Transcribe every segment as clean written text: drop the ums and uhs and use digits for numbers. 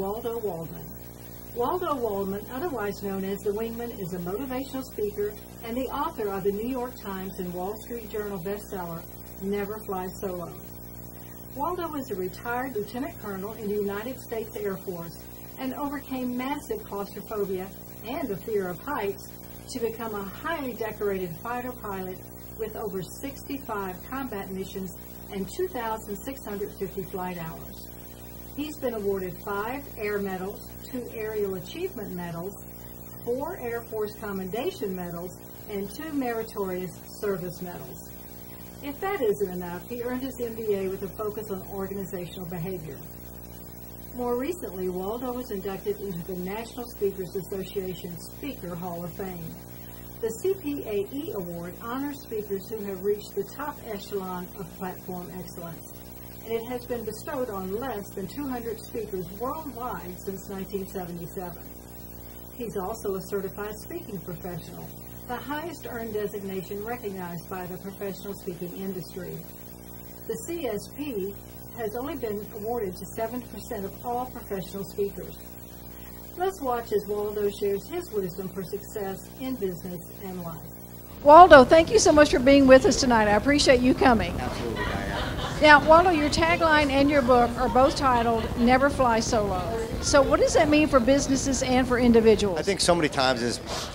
Waldo Waldman. Waldo Waldman, otherwise known as the Wingman, is a motivational speaker and the author of the New York Times and Wall Street Journal bestseller, Never Fly Solo. Waldo is a retired lieutenant colonel in the United States Air Force and overcame massive claustrophobia and a fear of heights to become a highly decorated fighter pilot with over 65 combat missions and 2,650 flight hours. He's been awarded 5 Air Medals, 2 Aerial Achievement Medals, 4 Air Force Commendation Medals, and 2 Meritorious Service Medals. If that isn't enough, he earned his MBA with a focus on organizational behavior. More recently, Waldo was inducted into the National Speakers Association Speaker Hall of Fame. The CPAE Award honors speakers who have reached the top echelon of platform excellence, and it has been bestowed on less than 200 speakers worldwide since 1977. He's also a certified speaking professional, the highest earned designation recognized by the professional speaking industry. The CSP has only been awarded to 7% of all professional speakers. Let's watch as Waldo shares his wisdom for success in business and life. Waldo, thank you so much for being with us tonight. I appreciate you coming. Absolutely, Diane. Now, Waldo, your tagline and your book are both titled Never Fly Solo. So what does that mean for businesses and for individuals? I think so many times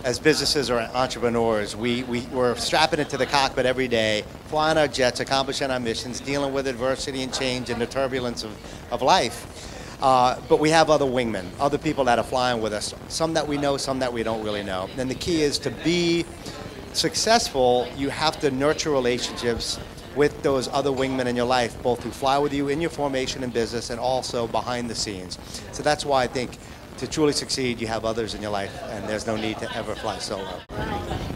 as businesses or entrepreneurs, we're strapping into the cockpit every day, flying our jets, accomplishing our missions, dealing with adversity and change and the turbulence of life. But we have other wingmen, other people that are flying with us, some that we know, some that we don't really know. And the key is to be successful, you have to nurture relationships with those other wingmen in your life, both who fly with you in your formation and business and also behind the scenes. So that's why I think to truly succeed, you have others in your life and there's no need to ever fly solo.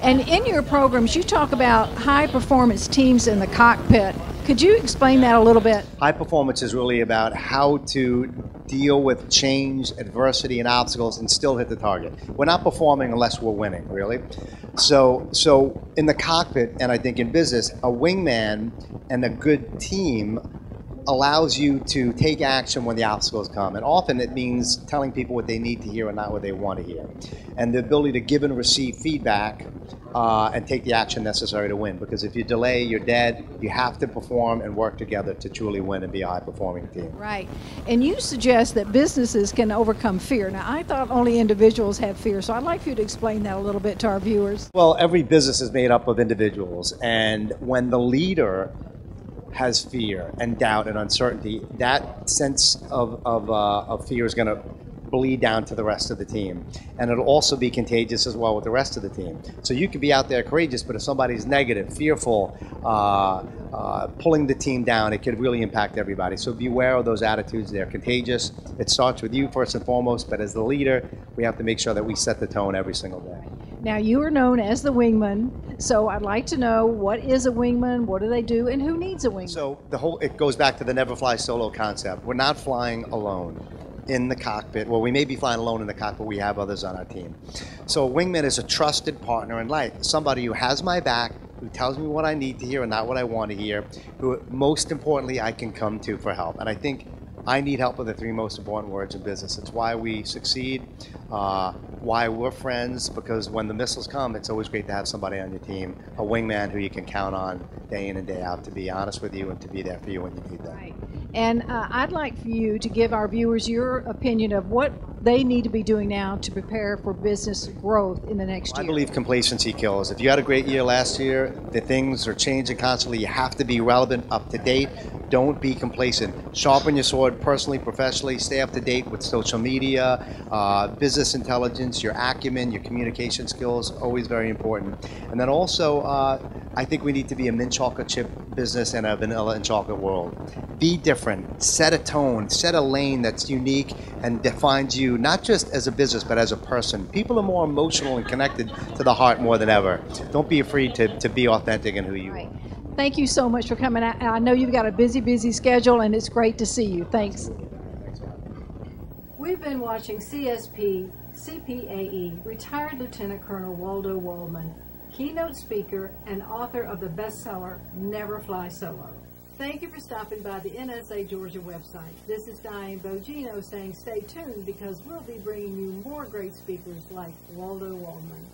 And in your programs, you talk about high performance teams in the cockpit. Could you explain that a little bit? High performance is really about how to deal with change, adversity, and obstacles and still hit the target. We're not performing unless we're winning, really. So in the cockpit, and I think in business, a wingman and a good team allows you to take action when the obstacles come. And often it means telling people what they need to hear and not what they want to hear. And the ability to give and receive feedback and take the action necessary to win. Because if you delay, you're dead. You have to perform and work together to truly win and be a high-performing team. Right. And you suggest that businesses can overcome fear. Now, I thought only individuals have fear, so I'd like for you to explain that a little bit to our viewers. Well, every business is made up of individuals. And when the leader has fear and doubt and uncertainty, that sense of fear is going to bleed down to the rest of the team. And it'll also be contagious as well with the rest of the team. So you could be out there courageous, but if somebody's negative, fearful, pulling the team down, it could really impact everybody. So beware of those attitudes. They're contagious. It starts with you first and foremost, but as the leader, we have to make sure that we set the tone every single day. Now, you are known as the wingman, so I'd like to know, what is a wingman, what do they do, and who needs a wingman? So it goes back to the never fly solo concept. We're not flying alone in the cockpit. Well, we may be flying alone in the cockpit, but we have others on our team. So a wingman is a trusted partner in life, somebody who has my back, who tells me what I need to hear and not what I want to hear, who most importantly I can come to for help. And I think I need help with the 3 most important words in business. It's why we succeed, why we're friends, because when the missiles come, it's always great to have somebody on your team, a wingman who you can count on day in and day out to be honest with you and to be there for you when you need that. Right. And I'd like for you to give our viewers your opinion of what they need to be doing now to prepare for business growth in the next year. I believe complacency kills. If you had a great year last year, the things are changing constantly. You have to be relevant, up to date. Don't be complacent. Sharpen your sword personally, professionally. Stay up to date with social media, business intelligence, your acumen, your communication skills, always very important. And then also, I think we need to be a mint chocolate chip business and a vanilla and chocolate world. Be different. Set a tone. Set a lane that's unique and defines you, not just as a business, but as a person. People are more emotional and connected to the heart more than ever. Don't be afraid to be authentic in who you are. Thank you so much for coming. I know you've got a busy schedule, and it's great to see you. Thanks. We've been watching CSP, CPAE, retired Lieutenant Colonel Waldo Waldman, keynote speaker and author of the bestseller, Never Fly Solo. Thank you for stopping by the NSA Georgia website. This is Diane Bogino saying stay tuned because we'll be bringing you more great speakers like Waldo Waldman.